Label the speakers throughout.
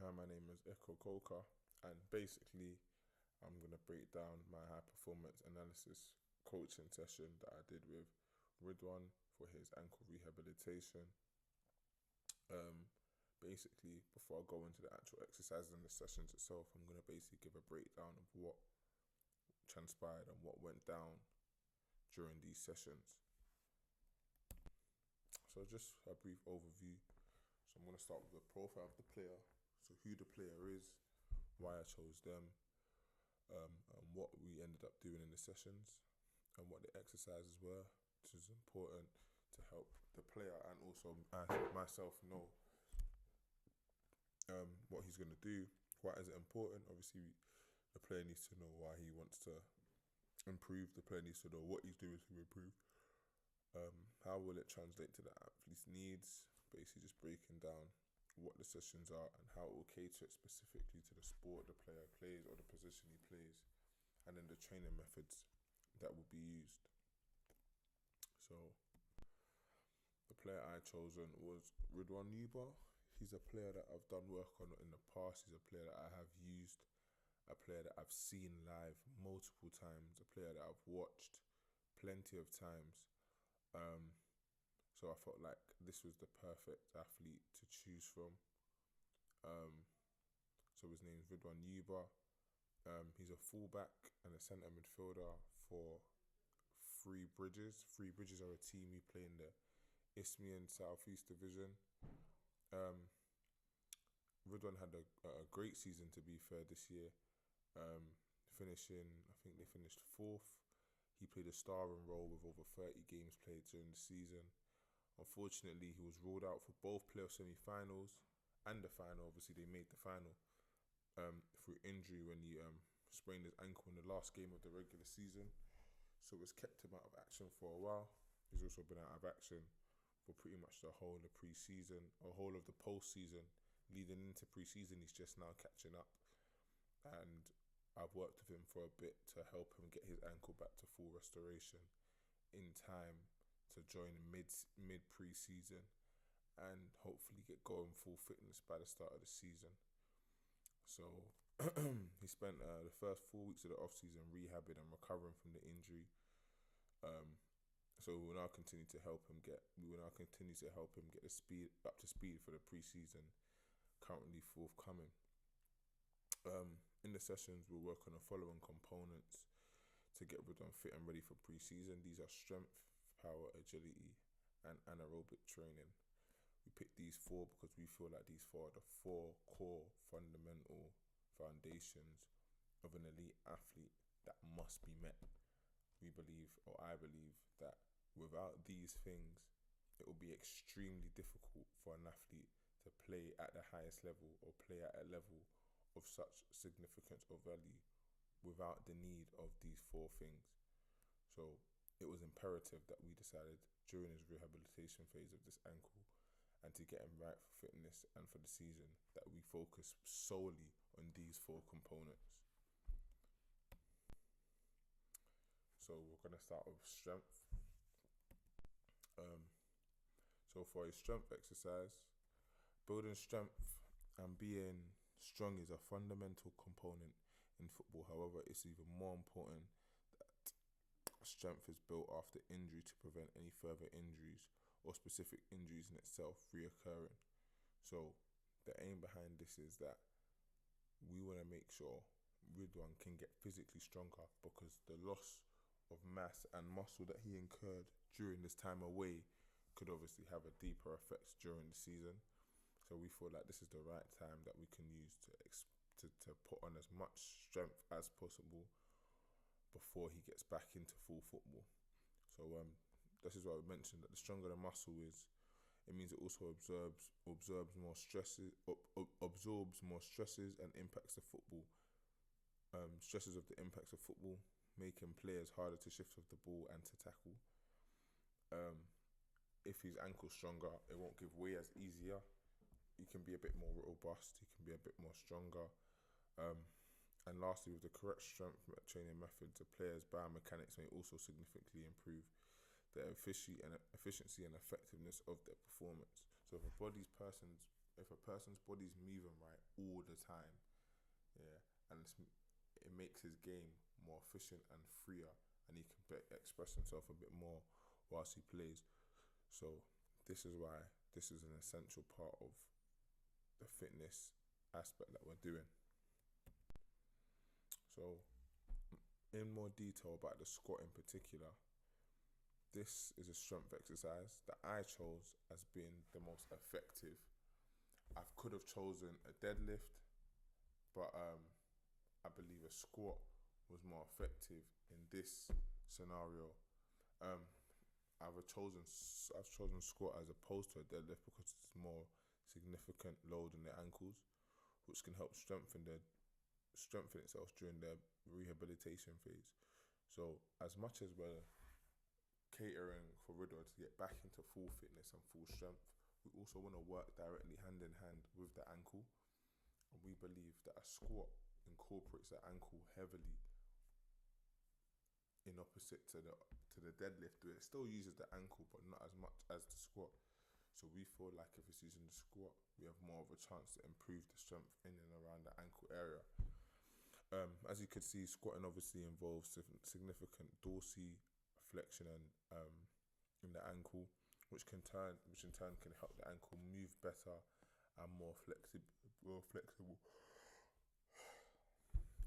Speaker 1: Hi, my name is Ekow, and basically, I'm gonna break down my high performance analysis coaching session that I did with Ridwan for his ankle rehabilitation. Um, Basically, before I go into the actual exercises and the sessions itself, I'm gonna basically give a breakdown of what transpired and what went down during these sessions. So, just a brief overview. So, I'm gonna start with the profile of the player. So, who the player is, why I chose them, and what we ended up doing in the sessions and what the exercises were, which is important to help the player and also myself know what he's going to do. Why is it important? Obviously, the player needs to know why he wants to improve. The player needs to know what he's doing to improve. How will it translate to the athlete's needs? Basically, just breaking down what the sessions are and how it will cater it specifically to the sport the player plays or the position he plays, and then the training methods that will be used. So the player I chosen was Ridwan Yuba. He's a player that I've done work on in the past. He's a player that I have used, a player that I've seen live multiple times, a player that I've watched plenty of times. So I felt like this was the perfect athlete to choose from. So his name is Ridwan Yuba. He's a fullback and a centre midfielder for Three Bridges. Three Bridges are a team who play in the Isthmian Southeast Division. Ridwan had a great season, to be fair, this year. I think they finished fourth. He played a starring role with over 30 games played during the season. Unfortunately, he was ruled out for both playoff semi-finals and the final. Obviously, they made the final through injury when he sprained his ankle in the last game of the regular season. So it's kept him out of action for a while. He's also been out of action for pretty much the whole of the pre-season, or whole of the post-season. Leading into pre-season, he's just now catching up. And I've worked with him for a bit to help him get his ankle back to full restoration in time to join mid pre-season and hopefully get going full fitness by the start of the season. So he spent the first 4 weeks of the off-season rehabbing and recovering from the injury. So we will now continue to help him get the speed up to speed for the pre-season currently forthcoming. In the sessions, we'll work on the following components to get Ridwan fit and ready for pre-season. These are strength, power, agility, and anaerobic training. We picked these four because we feel like these four are the four core fundamental foundations of an elite athlete that must be met. I believe that without these things, it will be extremely difficult for an athlete to play at the highest level or play at a level of such significance or value without the need of these four things. So it was imperative that we decided during his rehabilitation phase of this ankle and to get him right for fitness and for the season that we focus solely on these four components. So we're going to start with strength. So for a strength exercise, building strength and being strong is a fundamental component in football. However, it's even more important that strength is built after injury to prevent any further injuries or specific injuries in itself reoccurring. So the aim behind this is that we want to make sure Ridwan can get physically stronger, because the loss of mass and muscle that he incurred during this time away could obviously have a deeper effect during the season. So we feel like this is the right time that we can use to put on as much strength as possible before he gets back into full football. So this is why we mentioned that the stronger the muscle is, it means it also absorbs more stresses and impacts the football. Stresses of the impacts of football, making players harder to shift off the ball and to tackle. If his ankle's stronger, it won't give way as easier. He can be a bit more robust. He can be a bit more stronger. And lastly, with the correct strength training methods, the player's biomechanics may also significantly improve the efficiency and effectiveness of their performance. So if a person's if a person's body's moving right all the time, yeah, and it makes his game more efficient and freer, and he can express himself a bit more whilst he plays. So this is why this is an essential part of the fitness aspect that we're doing. So in more detail about the squat in particular, this is a strength exercise that I chose as being the most effective. I could have chosen a deadlift, but I believe a squat was more effective in this scenario. I've chosen squat as opposed to a deadlift because it's more significant load on the ankles, which can help strengthen itself during the rehabilitation phase. So as much as we're catering for Ridwan to get back into full fitness and full strength, we also want to work directly hand in hand with the ankle. And we believe that a squat incorporates the ankle heavily in opposite to the deadlift. It still uses the ankle, but not as much as the squat. So we feel like if it's using the squat, we have more of a chance to improve the strength in and around the ankle area. As you can see, squatting obviously involves significant dorsiflexion and in the ankle, which in turn can help the ankle move better and more flexible.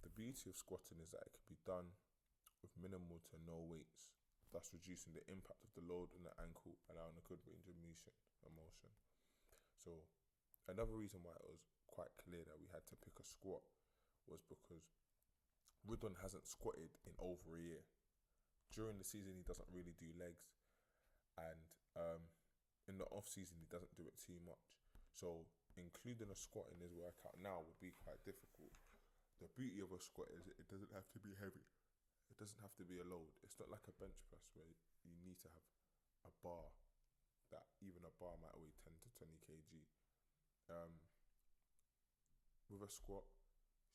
Speaker 1: The beauty of squatting is that it can be done with minimal to no weights, thus reducing the impact of the load on the ankle, allowing a good range of motion. So another reason why it was quite clear that we had to pick a squat was because Ridwan hasn't squatted in over a year. During the season, he doesn't really do legs, and in the off season, he doesn't do it too much. So including a squat in his workout now would be quite difficult. The beauty of a squat is it doesn't have to be heavy. It doesn't have to be a load. It's not like a bench press where you need to have a bar that even a bar might weigh 10 to 20 kg. With a squat,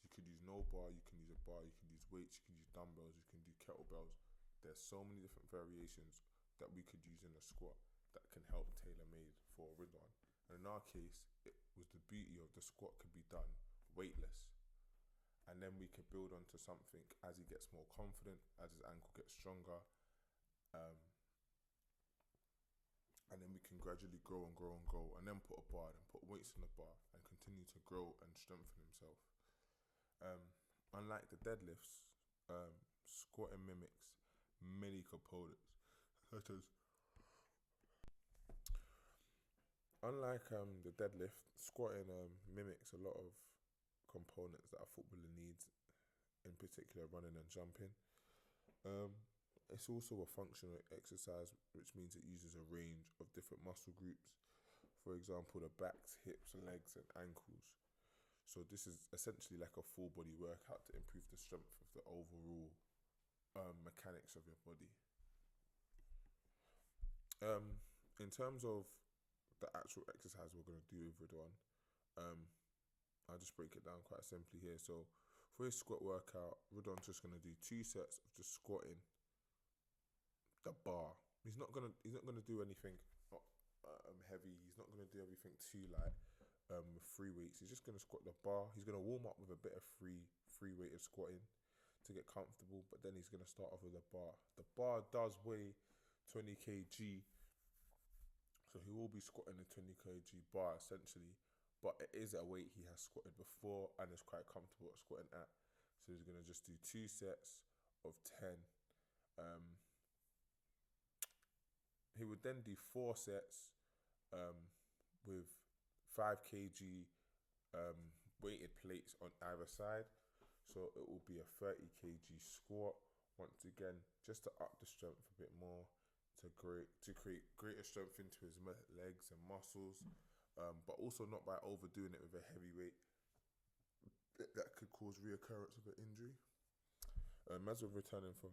Speaker 1: you could use no bar, you can use a bar, you can use weights, you can use dumbbells, you can do kettlebells. There's so many different variations that we could use in a squat that can help tailor-made for Ridwan. And in our case, it was the beauty of the squat could be done weightless. And then we could build onto something as he gets more confident, as his ankle gets stronger. And then we can gradually grow and grow and grow, and then put a bar, and put weights on the bar, and continue to grow and strengthen himself. Unlike the deadlifts, squatting mimics many components, such as unlike the deadlift, squatting mimics a lot of components that a footballer needs, in particular running and jumping. It's also a functional exercise, which means it uses a range of different muscle groups. For example, the backs, hips, legs, and ankles. So this is essentially like a full body workout to improve the strength of the overall mechanics of your body. In terms of the actual exercise we're going to do with Ridwan, I'll just break it down quite simply here. So for his squat workout, Ridwan's just going to do 2 sets of just squatting the bar. He's not gonna do anything heavy. He's not gonna do everything too light with free weights. He's just gonna squat the bar. He's gonna warm up with a bit of free weighted squatting to get comfortable, but then he's gonna start off with the bar. The bar does weigh 20 kg, so he will be squatting a 20 kg bar essentially, but it is a weight he has squatted before and is quite comfortable at squatting at. So he's gonna just do 2 sets of 10. He would then do 4 sets with 5 kg weighted plates on either side. So it will be a 30 kg squat. Once again, just to up the strength a bit more, to create greater strength into his legs and muscles, but also not by overdoing it with a heavy weight that could cause reoccurrence of an injury. As we're returning from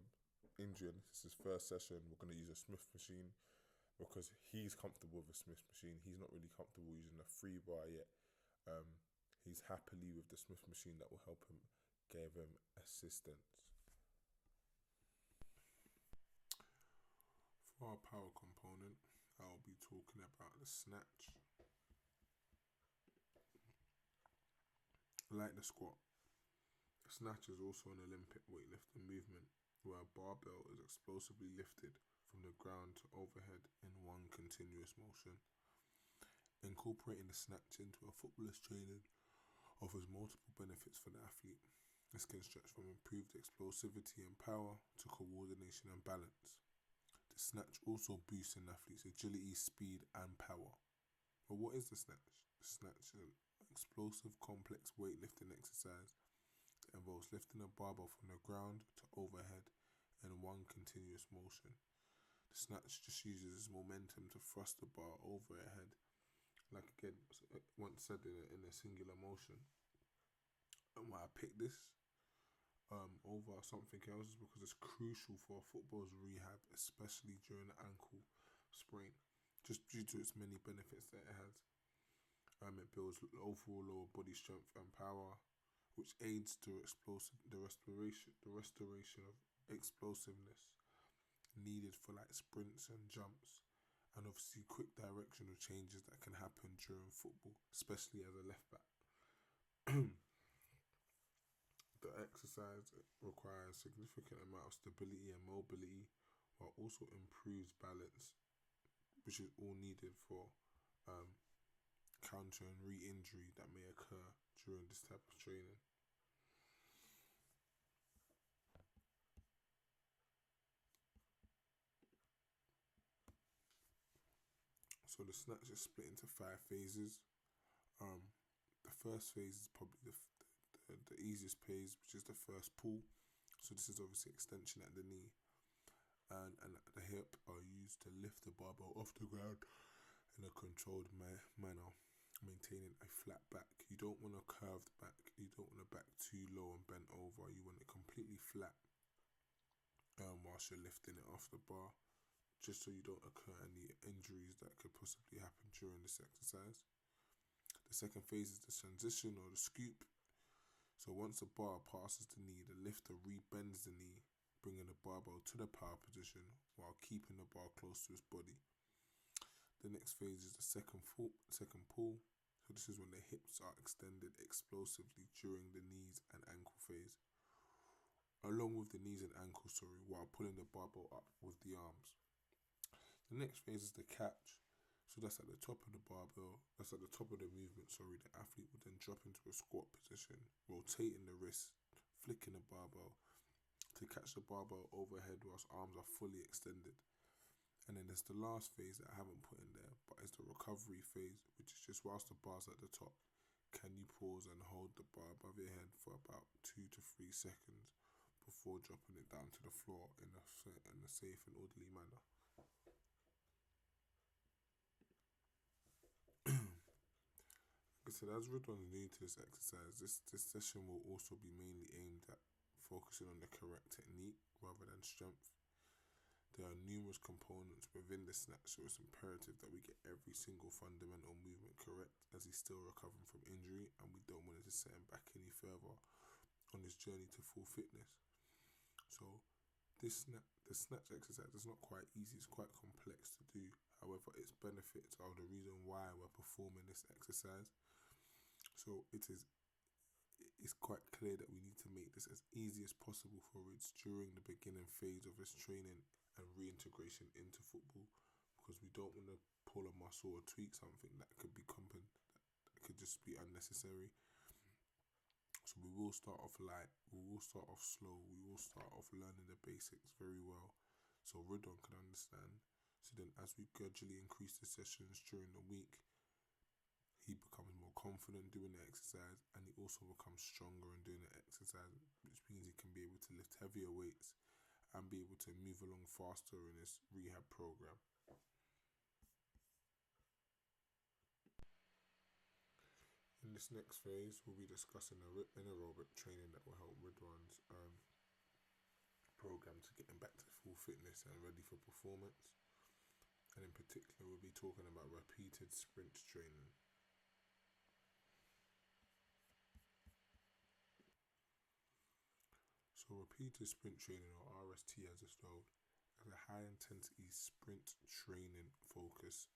Speaker 1: injury, and this is his first session, we're going to use a Smith machine because he's comfortable with a Smith machine. He's not really comfortable using a free bar yet. He's happily with the Smith machine that will help him, give him assistance. For our power component, I'll be talking about the snatch. Like the squat, the snatch is also an Olympic weightlifting movement where a barbell is explosively lifted from the ground to overhead in one continuous motion. Incorporating the snatch into a footballer's training offers multiple benefits for the athlete. This can stretch from improved explosivity and power to coordination and balance. The snatch also boosts an athlete's agility, speed, and power. But what is the snatch? The snatch is an explosive, complex weightlifting exercise that involves lifting a barbell from the ground to overhead in one continuous motion. The snatch just uses momentum to thrust the bar over a head, like again, once said in a singular motion. And why I picked this over something else is because it's crucial for a footballer's rehab, especially during an ankle sprain, just due to its many benefits that it has. It builds overall lower body strength and power, which aids the restoration of explosiveness needed for like sprints and jumps, and obviously quick directional changes that can happen during football, especially as a left back. The exercise requires significant amount of stability and mobility, while also improves balance, which is all needed for countering re-injury that may occur during this type of training. So the snatch is split into 5 phases. The first phase is probably the easiest phase, which is the first pull. So this is obviously extension at the knee and the hip are used to lift the barbell off the ground in a controlled manner, maintaining a flat back. You don't want a curved back. You don't want a back too low and bent over. You want it completely flat whilst you're lifting it off the bar, just so you don't occur any injuries that could possibly happen during this exercise. The second phase is the transition or the scoop. So once the bar passes the knee, the lifter rebends the knee, bringing the barbell to the power position while keeping the bar close to its body. The next phase is the second pull. So this is when the hips are extended explosively during the knees and ankle phase. Along with the knees and ankles, while pulling the barbell up with the arms. The next phase is the catch. So that's at the top of the barbell, that's at the top of the movement, The athlete would then drop into a squat position, rotating the wrist, flicking the barbell to catch the barbell overhead whilst arms are fully extended. And then there's the last phase that I haven't put in there, but it's the recovery phase, which is just whilst the bar's at the top, can you pause and hold the bar above your head for about 2 to 3 seconds before dropping it down to the floor in a safe and orderly manner. So as Ridwan's new to this exercise, this session will also be mainly aimed at focusing on the correct technique rather than strength. There are numerous components within the snatch, so it's imperative that we get every single fundamental movement correct as he's still recovering from injury, and we don't want it to set him back any further on his journey to full fitness. So the snatch exercise is not quite easy, it's quite complex to do. However, its benefits are the reason why we're performing this exercise. So it's quite clear that we need to make this as easy as possible for Rids during the beginning phase of his training and reintegration into football, because we don't want to pull a muscle or tweak something that could be that could just be unnecessary. So we will start off light, we will start off slow, we will start off learning the basics very well, so Ridwan can understand. So then as we gradually increase the sessions during the week, he becomes more confident doing the exercise, and he also becomes stronger in doing the exercise, which means he can be able to lift heavier weights and be able to move along faster in his rehab program. In this next phase, we'll be discussing anaerobic training that will help Ridwan's program to get him back to full fitness and ready for performance. And in particular, we'll be talking about repeated sprint training. So repeated sprint training, or RST as it's known, is a high intensity sprint training focus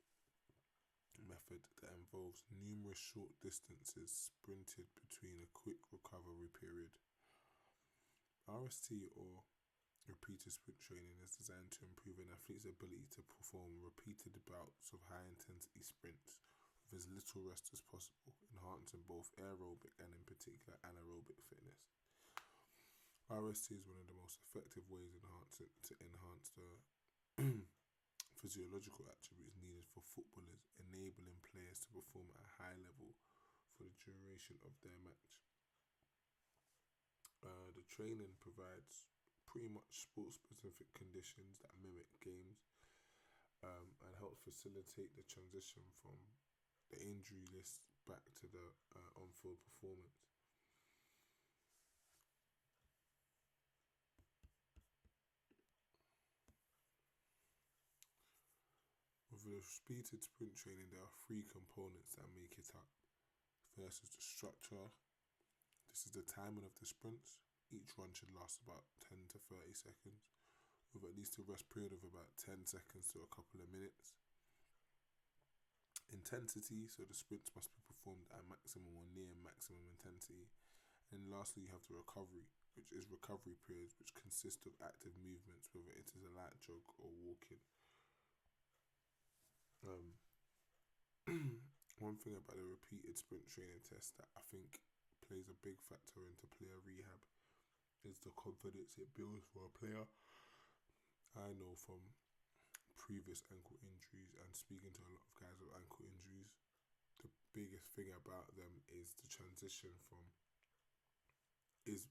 Speaker 1: method that involves numerous short distances sprinted between a quick recovery period. RST, or repeated sprint training, is designed to improve an athlete's ability to perform repeated bouts of high intensity sprints with as little rest as possible, enhancing both aerobic and, in particular, anaerobic fitness. RST is one of the most effective ways to enhance the physiological attributes needed for footballers, enabling players to perform at a high level for the duration of their match. The training provides pretty much sport-specific conditions that mimic games, and help facilitate the transition from the injury list back to the on-field performance. With the repeated sprint training, there are three components that make it up. First is the structure. This is the timing of the sprints. Each run should last about 10 to 30 seconds, with at least a rest period of about 10 seconds to a couple of minutes. Intensity, so the sprints must be performed at maximum or near maximum intensity. And lastly, you have the recovery, which is recovery periods, which consist of active movements, whether it is a light jog or walking. One thing about the repeated sprint training test that I think plays a big factor into player rehab is the confidence it builds for a player. I know from previous ankle injuries and speaking to a lot of guys with ankle injuries, the biggest thing about them is the transition from is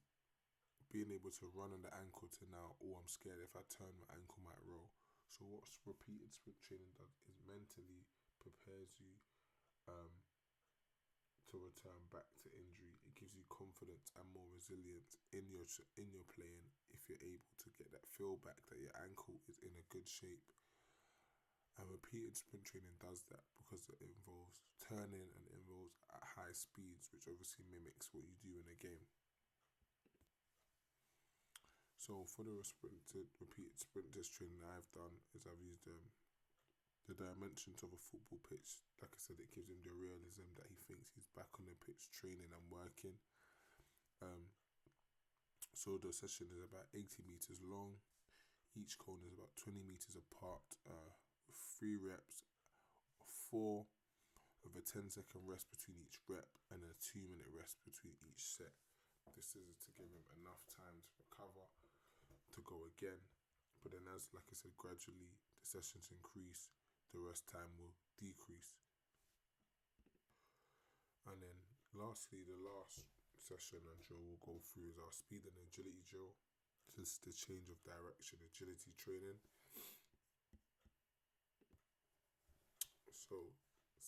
Speaker 1: being able to run on the ankle to now, oh, I'm scared if I turn my ankle might roll. So what repeated sprint training does is mentally prepares you to return back to injury. It gives you confidence and more resilience in your playing if you're able to get that feel back that your ankle is in a good shape. And repeated sprint training does that because it involves turning and it involves at high speeds, which obviously mimics what you do in a game. So for the repeated sprint test training that I've done is I've used the dimensions of a football pitch. Like I said, it gives him the realism that he thinks he's back on the pitch training and working. So the session is about 80 meters long. Each cone is about 20 meters apart. 3 reps, 4 with a 10-second rest between each rep and a 2-minute rest between each set. This is to give him enough time to recover, to go again. But then as, like I said, gradually the sessions increase, the rest time will decrease. And then lastly, the last session and drill we'll go through is our speed and agility drill. This is the change of direction agility training. So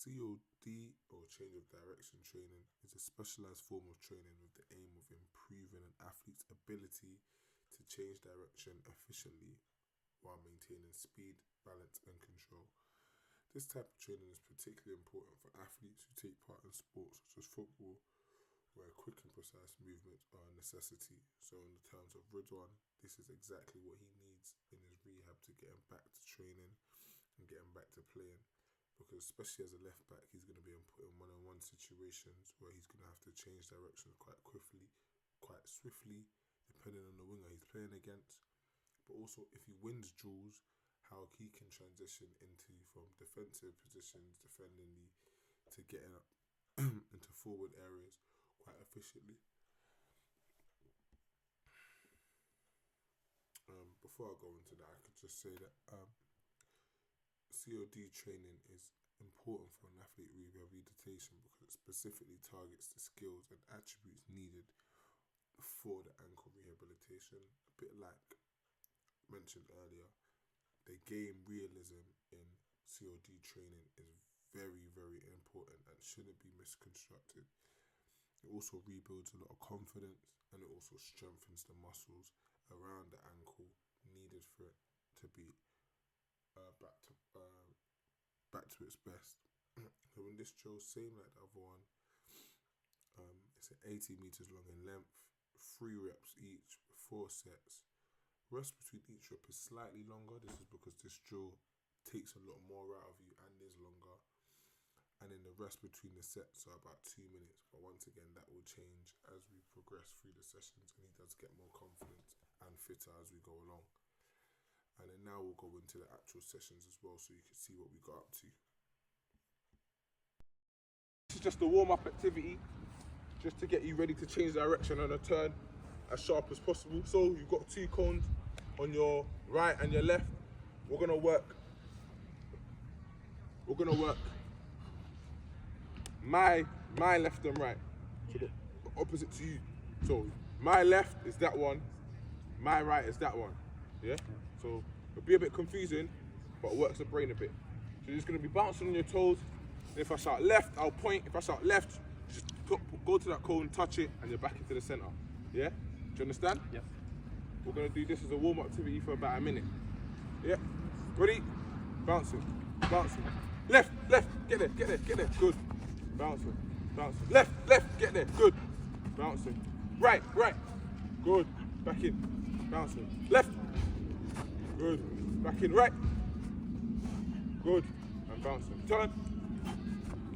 Speaker 1: COD, or change of direction training, is a specialized form of training with the aim of improving an athlete's ability to change direction efficiently while maintaining speed, balance and control. This type of training is particularly important for athletes who take part in sports such as football, where quick and precise movements are a necessity. So in the terms of Ridwan, this is exactly what he needs in his rehab to get him back to training and get him back to playing. Because especially as a left back, he's going to be put in one-on-one situations where he's going to have to change directions quite swiftly, depending on the winger he's playing against. But also, if he wins duels, how he can transition from defensive positions, defending to getting up into forward areas quite efficiently. Before I go into that, I could just say that COD training is important for an athlete rehabilitation because it specifically targets the skills and attributes needed for the ankle rehabilitation. A bit like mentioned earlier, the game realism in COD training is very, very important and shouldn't be misconstructed. It also rebuilds a lot of confidence and it also strengthens the muscles around the ankle needed for it to be back to its best. So in this drill, same like the other one, it's 80 meters long in length, 3 reps each, 4 sets. Rest between each rep is slightly longer. This is because this drill takes a lot more out of you and is longer. and then the rest between the sets are about 2 minutes. But once again, that will change as we progress through the sessions, and he does get more confident and fitter as we go along. And then now we'll go into the actual sessions as well, so you can see what we got up to. This is just a warm-up activity, just to get you ready to change direction on a turn as sharp as possible. So you've got 2 cones on your right and your left. We're gonna work my left and right, so the opposite to you. So my left is that one, my right is that one. Yeah. So it'll be a bit confusing, but it works the brain a bit. So you're just gonna be bouncing on your toes. And if I shout left, I'll point. If I shout left, just go to that cone, touch it, and you're back into the center. Yeah? Do you understand?
Speaker 2: Yeah.
Speaker 1: We're gonna do this as a warm-up activity for about a minute. Yeah? Ready? Bouncing, bouncing. Left, get there, good. Bouncing, left, get there, good. Bouncing. Right, good. Back in, bouncing. Left, good. Back in, right, good. And bouncing.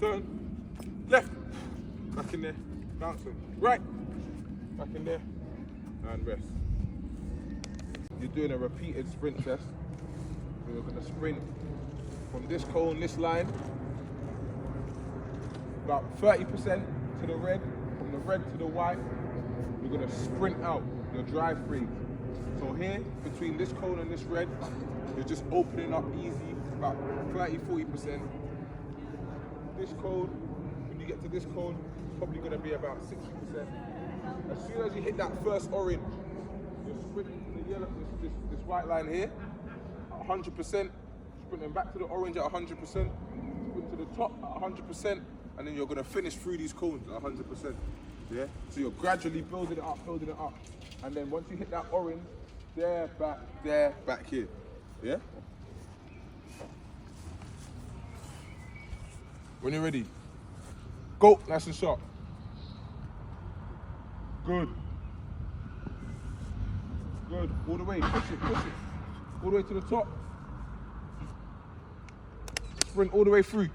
Speaker 1: Turn, left, back in there, bouncing. Right, back in there, and rest. You're doing a repeated sprint test. So you're gonna sprint from this cone, this line, about 30% to the red, from the red to the white. You're gonna sprint out your drive freeze. So here, between this cone and this red, you're just opening up easy, about 30-40%. This cone, when you get to this cone, it's probably gonna be about 60%. As soon as you hit that first orange, you're sprinting to the yellow, this white line here, at 100%, sprinting back to the orange at 100%, sprint to the top at 100%, and then you're gonna finish through these cones at 100%. Yeah? So you're gradually building it up. And then once you hit that orange, there, back here. Yeah? When you're ready, go, nice and sharp. Good. All the way, push it. All the way to the top. Sprint all the way through,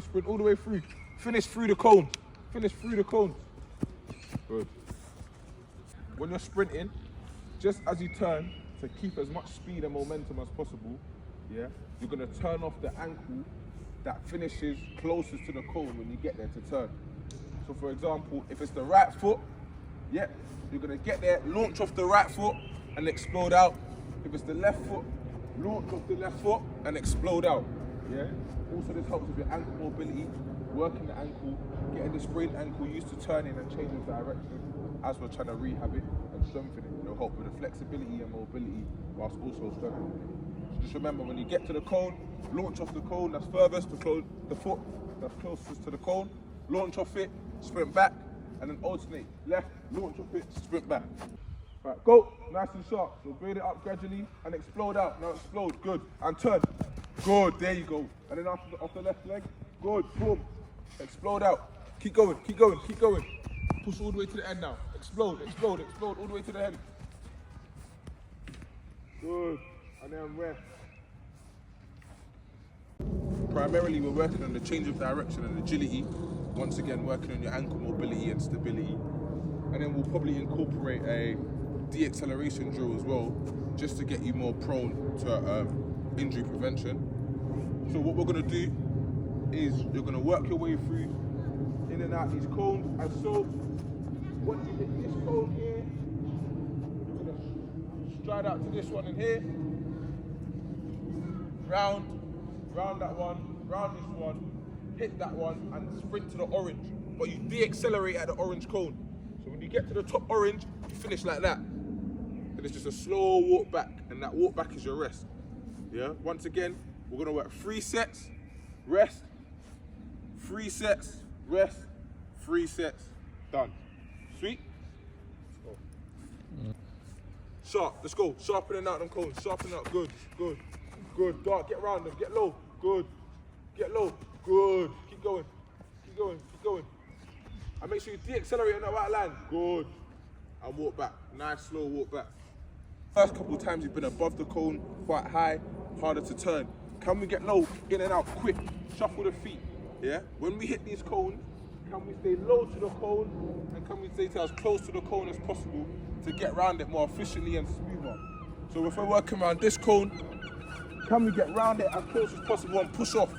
Speaker 1: sprint all the way through. Finish through the cone. Good. When you're sprinting, just as you turn, to keep as much speed and momentum as possible, yeah, you're gonna turn off the ankle that finishes closest to the cone when you get there to turn. So for example, if it's the right foot, yeah, you're gonna get there, launch off the right foot and explode out. If it's the left foot, launch off the left foot and explode out. Yeah. Also, this helps with your ankle mobility, working the ankle, getting the sprained ankle used to turning and changing direction as we're trying to rehab it and strengthen it. It'll help with the flexibility and mobility whilst also strengthening it. So just remember, when you get to the cone, launch off the cone that's furthest to the foot that's closest to the cone, launch off it, sprint back, and then alternate. Left, launch off it, sprint back. Right, go, nice and sharp. So build it up gradually and explode out. Now explode, good. And turn. Good, there you go. And then off the left leg, good, boom. Explode out. Keep going. Push all the way to the end now. Explode all the way to the end. Good. And then rest. Primarily, we're working on the change of direction and agility. Once again, working on your ankle mobility and stability. And then we'll probably incorporate a de-acceleration drill as well, just to get you more prone to injury prevention. So what we're going to do is you're going to work your way through in and out these cones. And so once you hit this cone here, you're going to stride out to this one in here, round that one, round this one, hit that one and sprint to the orange. But you de-accelerate at the orange cone. So when you get to the top orange, you finish like that. And it's just a slow walk back, and that walk back is your rest. Yeah. Once again, we're gonna work 3 sets, rest, 3 sets, rest, 3 sets, done. Sweet? Let's go. Sharp, let's go. Sharpening out them cones, sharpening out, good. Dark, get round them, get low, good. Get low, good. Keep going. And make sure you de-accelerate on that white line, good. And walk back, nice slow walk back. First couple of times you've been above the cone, quite high, harder to turn. Can we get low, in and out, quick, shuffle the feet, Yeah? When we hit these cones, can we stay low to the cone and can we stay as close to the cone as possible to get around it more efficiently and smoother? So if we're working around this cone, can we get round it as close as possible and push off?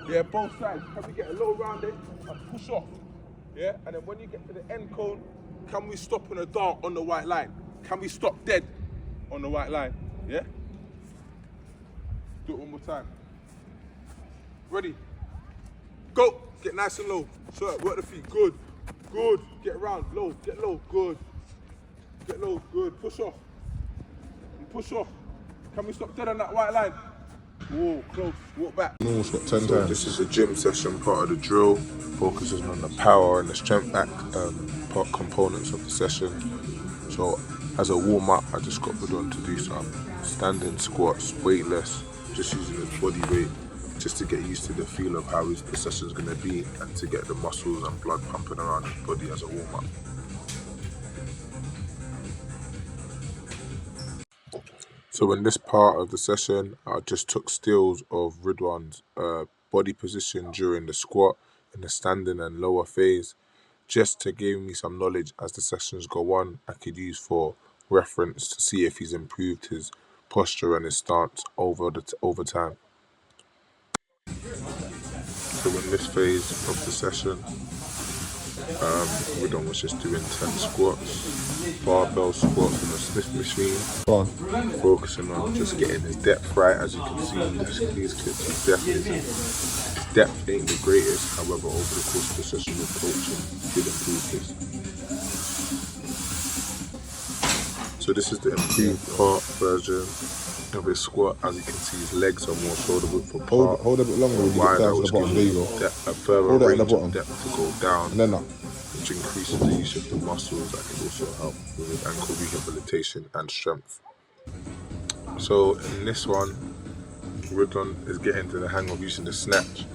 Speaker 1: Yeah, both sides. Can we get a low round it and push off? Yeah, and then when you get to the end cone, can we stop on a dart on the white line? Can we stop dead on the white line? Yeah? Do it one more time. Ready? Go! Get nice and low. So work the feet. Good. Good. Get around. Low. Get low. Good. Get low. Good. Push off. And push off. Can we stop dead on that white line? Whoa, close. Walk back.
Speaker 2: Almost got 10 times.
Speaker 1: This is a gym session, part of the drill, focusing on the power and the strength part components of the session. So as a warm up, I just got put on to do some standing squats, weightless, just using his body weight, just to get used to the feel of how the session's going to be and to get the muscles and blood pumping around his body as a warm up. So in this part of the session, I just took stills of Ridwan's body position during the squat in the standing and lower phase, just to give me some knowledge as the sessions go on. I could use for reference to see if he's improved his posture and his stance over time. So in this phase of the session, Ridwan was just doing 10 squats, barbell squats on the Smith machine, focusing on just getting his depth right. As you can see in these clips, his depth ain't the greatest, however over the course of the session with coaching, he did improve this. So this is the improved part version of his squat. As you can see, his legs are more shoulder width apart.
Speaker 2: Hold a bit longer when you get down to the bottom. There you go.
Speaker 1: A further range of depth to go down,
Speaker 2: and then up,
Speaker 1: which increases the use of the muscles. That can also help with ankle rehabilitation and strength. So in this one, Ridwan is getting to the hang of using the snatch.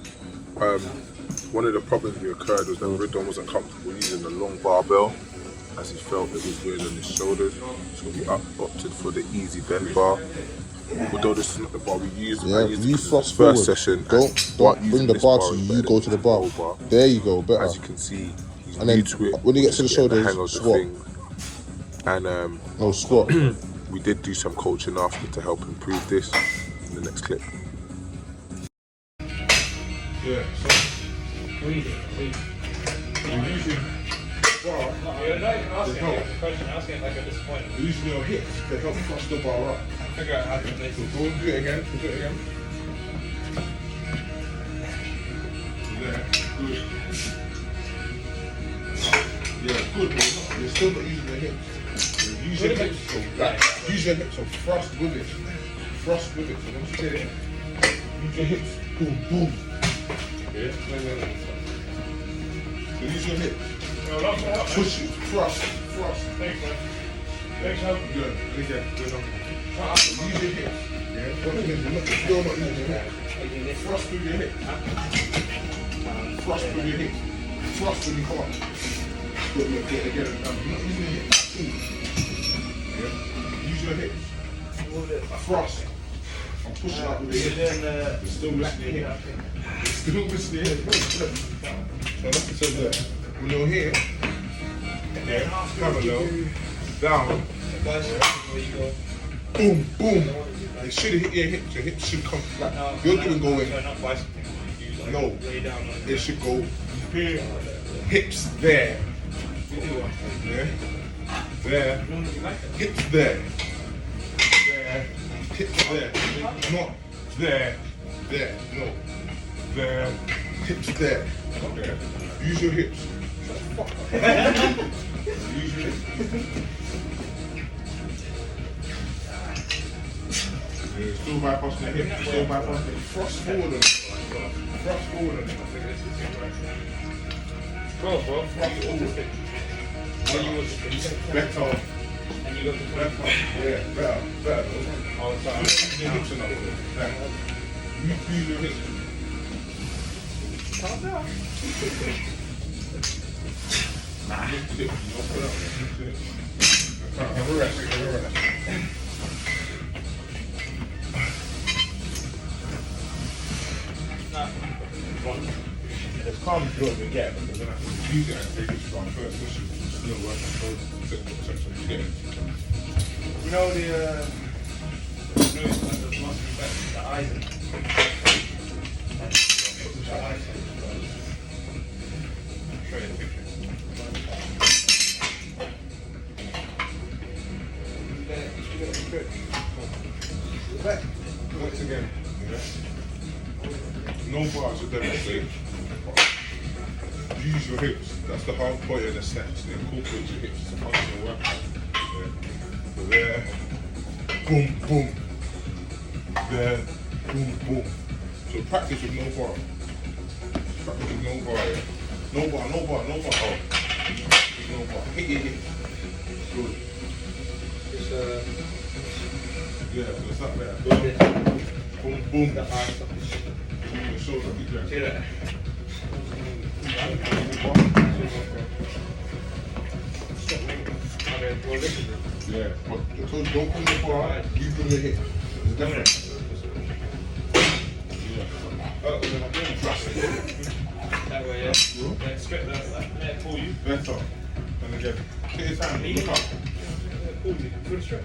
Speaker 1: One of the problems that occurred was that Ridwan wasn't comfortable using the long barbell, as he felt it was weighing on his shoulders, so we opted for the easy bend bar. Although this is not the bar we used, I used it for this first session.
Speaker 2: Don't bring the bar to you, you go to the bar. There you go, better.
Speaker 1: As you can see, he's
Speaker 2: and then
Speaker 1: new to it.
Speaker 2: When you get to the shoulders, squat.
Speaker 1: And
Speaker 2: no, squat.
Speaker 1: We did do some coaching after to help improve this in the next clip. Yeah, so breathing. You're using bar.
Speaker 3: You're not even asking a question, asking like a disappointment.
Speaker 1: You're using your hips to help thrust the bar up.
Speaker 3: Figure out how to make it.
Speaker 1: So go and do it again. Do it again. Yeah, good. Yeah, good. But you're still not using the hips. Use your hips. So use your hips. So thrust with it. Thrust with it. So once you get it, use your hips. Boom, boom. Yeah. No. So use your hips. Push it. Thrust.
Speaker 3: Thanks, man. Thanks, man.
Speaker 1: Good. And again. Good. Use your hips. Yeah. Once again, you're still not using your hips. Thrust with your hips. Thrust with your hips. Thrust really hard. Look, again. You're not using your hips. Yeah. Use your hips. Thrust. I'm pushing out with your hips. You're still missing your hips. You're still missing your hips. So like I said there, when you're here, parallel, down, boom, boom. It should hit your hips. Your hips should come flat. You're doing going. No, it should go here, hips there. Yeah. There, hips there. There, hips there. Not there, no. There, hips there. Okay. Use your hips. Use your hips. Still bypassing the hips. Still bypassing the thrust forward on it. Thrust forward on it.
Speaker 3: Bro.
Speaker 1: Thrust forward. Better.
Speaker 3: And you go to
Speaker 1: Better. Yeah, better.
Speaker 3: all the time.
Speaker 1: Use your hips enough. Use your hips.
Speaker 3: Calm down.
Speaker 1: Have a rest.
Speaker 3: One.
Speaker 1: calm if you don't even get it, because then I can use it and take it from first, which is still working. So, you get it.
Speaker 3: You know the Isaac. Show you the picture.
Speaker 1: Once again, yeah. No bars to demonstrate. Use your hips. That's the whole point of the steps. To incorporate your hips to punch your workout. Yeah. So there, boom, boom. There, boom, boom. So practice with no bar. Practice with no bar, yeah. No bar, no bar, no bar. Oh. No bar. Hit your hips. Good. Yeah, so it's up there. Boom, boom. The shoulder, keep that.
Speaker 3: See that?
Speaker 1: Yeah, but don't come the bar, you bring the hips. There's a difference. Yeah.
Speaker 3: That way, yeah. Yeah, straight that. Let it pull you.
Speaker 1: That's all. And again, take your time, look up.
Speaker 3: Pull you. Good stretch.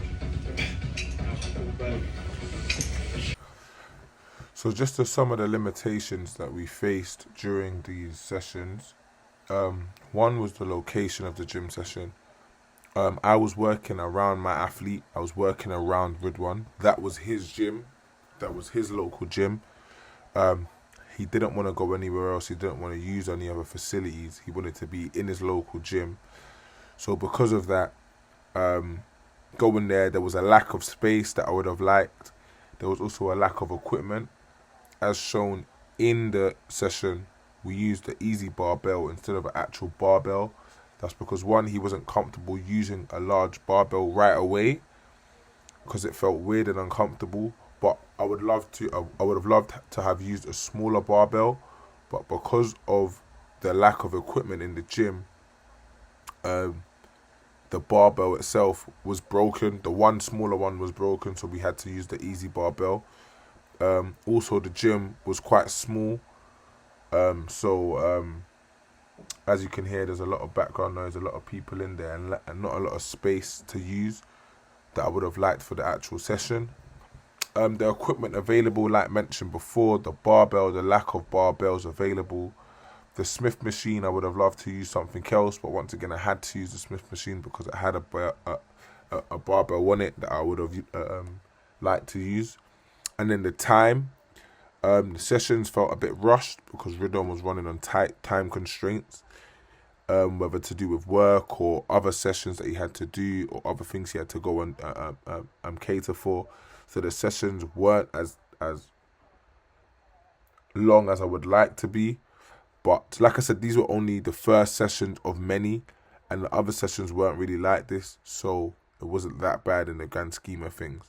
Speaker 1: So just to some of the limitations that we faced during these sessions, one was the location of the gym session. I was working around my athlete. I was working around Ridwan. That was his gym. That was his local gym. He didn't want to go anywhere else. He didn't want to use any other facilities. He wanted to be in his local gym. So because of that, going there was a lack of space that I would have liked. There was also a lack of equipment. As shown in the session, we used the easy barbell instead of an actual barbell. That's because one, he wasn't comfortable using a large barbell right away because it felt weird and uncomfortable. But I would have loved to have used a smaller barbell, but because of the lack of equipment in the gym, the barbell itself was broken. The one smaller one was broken, so we had to use the easy barbell. Also, the gym was quite small, so as you can hear, there's a lot of background noise, a lot of people in there, and not a lot of space to use that I would have liked for the actual session. The equipment available, like mentioned before, the barbell, the lack of barbells available. The Smith machine, I would have loved to use something else, but once again, I had to use the Smith machine because it had a barbell on it that I would have liked to use. And then the time, the sessions felt a bit rushed because Ridwan was running on tight time constraints, whether to do with work or other sessions that he had to do or other things he had to go and cater for. So the sessions weren't as long as I would like to be. But like I said, these were only the first sessions of many, and the other sessions weren't really like this, so it wasn't that bad in the grand scheme of things.